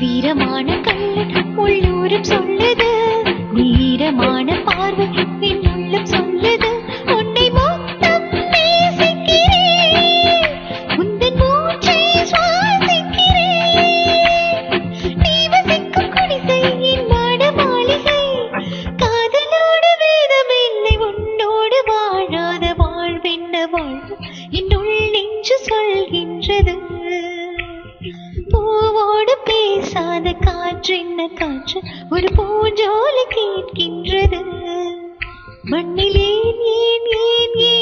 வீரமான கண்ணன் உள்ளூரும் சொல்லுது, வீரமான பார்வை என் உள்ளம் சொல்லுது. உன்னை மொத்தம் நேசிக்கிறேன், உந்தன் மூச்சை சுவாசிக்கிறேன். நீ வசிக்கும் குடிசை என் மாட மாளிகை, காதலோடு வேதமில்லை உன்னோடு வாழாத வாழ்வென்ன வாழ்வு என்னுள் நெஞ்சு சொல்கின்றது. பூவோடு பேசாத காற்றென்ன காற்று ஒரு பூஞ்சோலை கேட்கின்றது. மண்ணில் ஏன் ஏன் ஏன் ஏன்